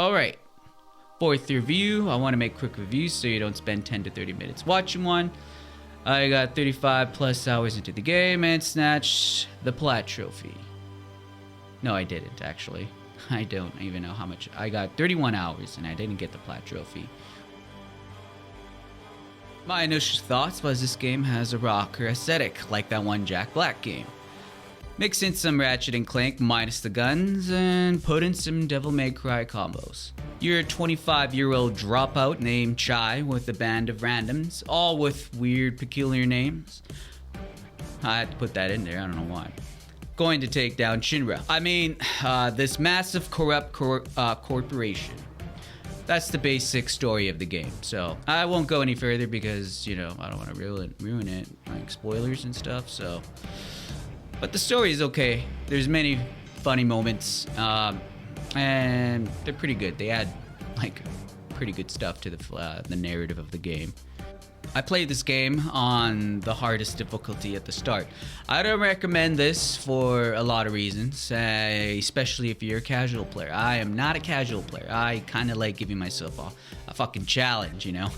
Alright, fourth review. I want to make quick reviews so you don't spend 10 to 30 minutes watching one. I got 35 plus hours into the game and snatched the plat trophy. No, I didn't actually. I don't even know how much. I got 31 hours and I didn't get the plat trophy. My initial thoughts was this game has a rocker aesthetic like that one Jack Black game. Mix in some Ratchet and Clank minus the guns and put in some Devil May Cry combos. You're a 25-year-old dropout named Chai with a band of randoms, all with weird, peculiar names. I had to put that in there, I don't know why. Going to take down Shinra. I mean, this massive corrupt corporation. That's the basic story of the game. So I won't go any further because, you know, I don't want to ruin it, like spoilers and stuff. So, but the story is okay. There's many funny moments, and they're pretty good. They add like pretty good stuff to the narrative of the game. I played this game on the hardest difficulty at the start. I don't recommend this for a lot of reasons, especially if you're a casual player. I am not a casual player. I kind of like giving myself a fucking challenge, you know?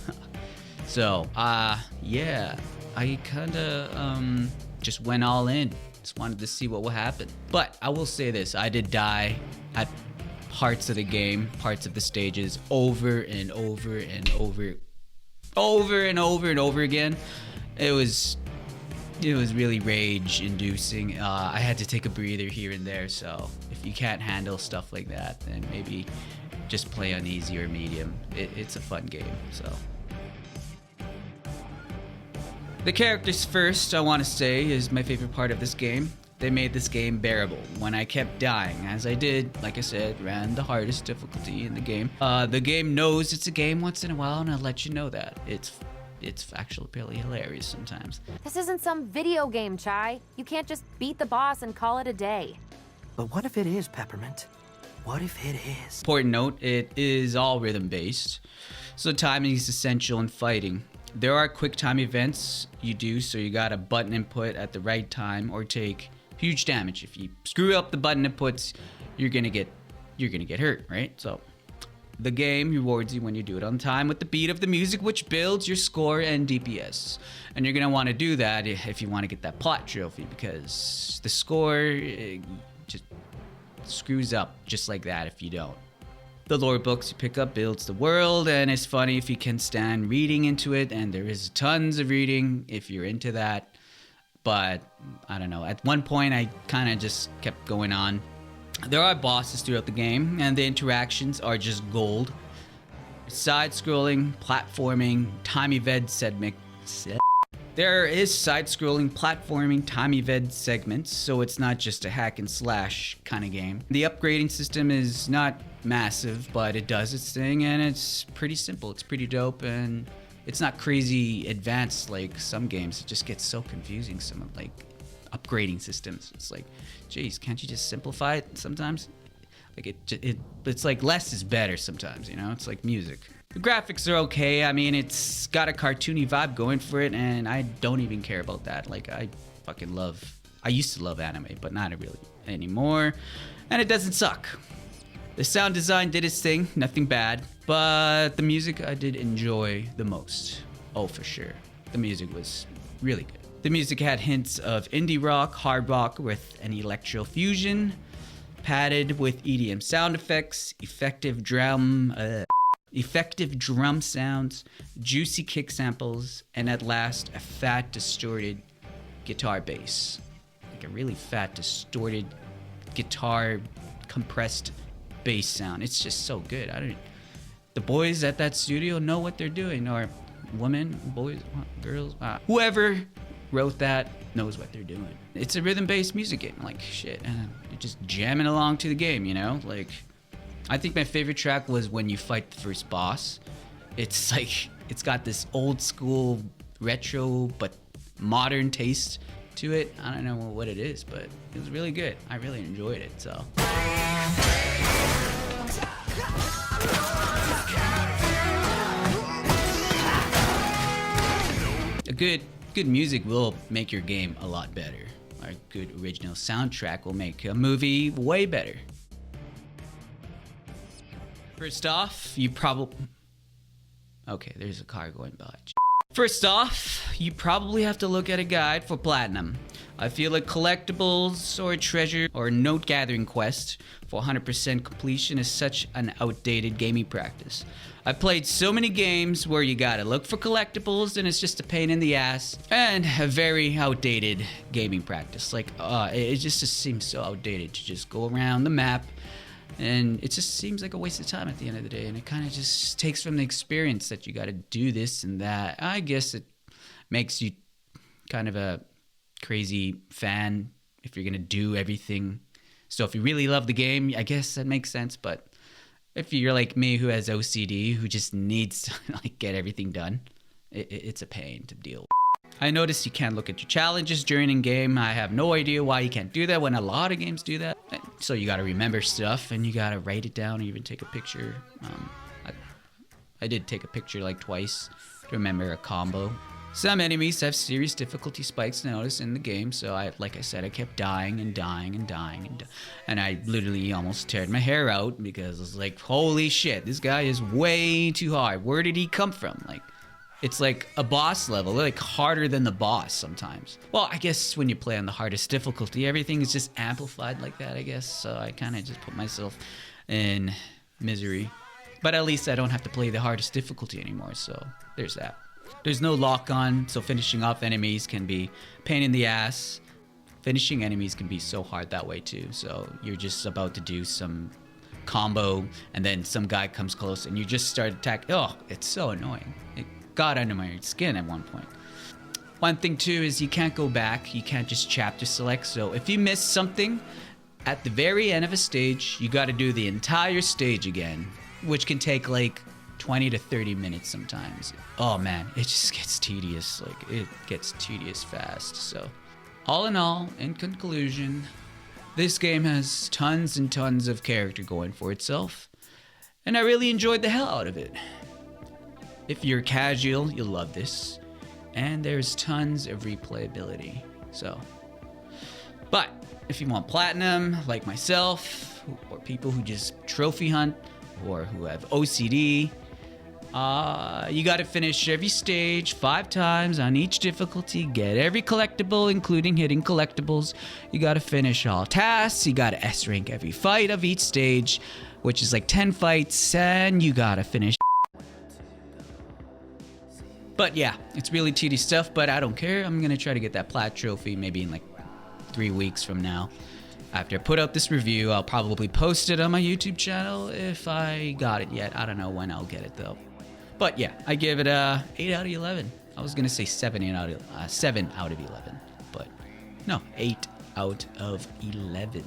So, yeah, I kind of just went all in. Just wanted to see what would happen. But I will say this, I did die at parts of the game, parts of the stages, over and over and over and over again. It was really rage inducing. I had to take a breather here and there, so if you can't handle stuff like that, then maybe just play on easy or medium. It's a fun game. So the characters first, I want to say, is my favorite part of this game. They made this game bearable when I kept dying, as I did, like I said, ran the hardest difficulty in the game. The game knows it's a game once in a while, and I'll let you know that. It's actually really hilarious sometimes. This isn't some video game, Chai. You can't just beat the boss and call it a day. But what if it is, Peppermint? What if it is? Important note, it is all rhythm-based, so timing is essential in fighting. There are quick time events you do, so you got a button input at the right time or take huge damage. If you screw up the button inputs, you're gonna get hurt, right? So the game rewards you when you do it on time with the beat of the music, which builds your score and DPS. And you're gonna want to do that if you want to get that plat trophy, because the score just screws up just like that if you don't. The lore books you pick up builds the world, and it's funny if you can stand reading into it, and there is tons of reading if you're into that. But I don't know, at one point I kind of just kept going on. There are bosses throughout the game, and the interactions are just gold. Side-scrolling, platforming, time-event segment. There is side-scrolling, platforming, time-event segments, so it's not just a hack-and-slash kind of game. The upgrading system is not massive, but it does its thing, and it's pretty simple. It's pretty dope, and it's not crazy advanced like some games. It just gets so confusing, some of like upgrading systems. It's like, geez, can't you just simplify it sometimes? Like it's like less is better sometimes, you know? It's like music. The graphics are okay. I mean, it's got a cartoony vibe going for it, and I don't even care about that. Like, I used to love anime, but not really anymore. And it doesn't suck. The sound design did its thing, nothing bad, but the music I did enjoy the most. Oh, for sure. The music was really good. The music had hints of indie rock, hard rock with an electro fusion, padded with EDM sound effects, effective drum sounds, juicy kick samples, and at last, a fat, distorted guitar bass. Like a really fat, distorted guitar compressed bass sound. It's just so good. The boys at that studio know what they're doing, or women, boys, girls, whoever wrote that knows what they're doing. It's a rhythm-based music game, like shit, and you're just jamming along to the game, you know? Like, I think my favorite track was when you fight the first boss. It's like, it's got this old school retro but modern taste to it. I don't know what it is, but it was really good. I really enjoyed it, so. Good music will make your game a lot better. A good original soundtrack will make a movie way better. First off, you probably... Okay, there's a car going by. First off, you probably have to look at a guide for platinum. I feel like collectibles or treasure or note gathering quest for 100% completion is such an outdated gaming practice. I've played so many games where you gotta look for collectibles and it's just a pain in the ass and a very outdated gaming practice. Like, it just seems so outdated to just go around the map. And it just seems like a waste of time at the end of the day. And it kind of just takes from the experience that you got to do this and that. I guess it makes you kind of a crazy fan if you're going to do everything. So if you really love the game, I guess that makes sense. But if you're like me who has OCD, who just needs to like get everything done, it's a pain to deal with. I noticed you can't look at your challenges during in-game. I have no idea why you can't do that when a lot of games do that. So you gotta remember stuff and you gotta write it down or even take a picture. I did take a picture like twice to remember a combo. Some enemies have serious difficulty spikes noticed in the game, so like I said, I kept dying and dying and dying and I literally almost teared my hair out because I was like, holy shit, this guy is way too hard. Where did he come from? Like, it's like a boss level, like harder than the boss sometimes. Well, I guess when you play on the hardest difficulty, everything is just amplified like that, I guess. So I kind of just put myself in misery. But at least I don't have to play the hardest difficulty anymore, so there's that. There's no lock-on, so finishing off enemies can be a pain in the ass. Finishing enemies can be so hard that way too. So you're just about to do some combo, and then some guy comes close, and you just start attacking. Oh, it's so annoying. It got under my skin at one point. One thing too is you can't go back. You can't just chapter select. So if you miss something at the very end of a stage, you got to do the entire stage again, which can take like 20 to 30 minutes sometimes. Oh man, it just gets tedious. Like, it gets tedious fast. So all in all, in conclusion, this game has tons and tons of character going for itself, and I really enjoyed the hell out of it. If you're casual, you'll love this. And there's tons of replayability. So, but if you want platinum, like myself, or people who just trophy hunt, or who have OCD, you gotta finish every stage 5 times on each difficulty, get every collectible, including hitting collectibles. You gotta finish all tasks, you gotta S-rank every fight of each stage, which is like 10 fights, and you gotta finish. But yeah, it's really tedious stuff, but I don't care. I'm gonna try to get that plat trophy maybe in like 3 weeks from now. After I put out this review, I'll probably post it on my YouTube channel if I got it yet. I don't know when I'll get it though. But yeah, I give it a 8 out of 11. I was gonna say 7 out of 11, but no, 8 out of 11.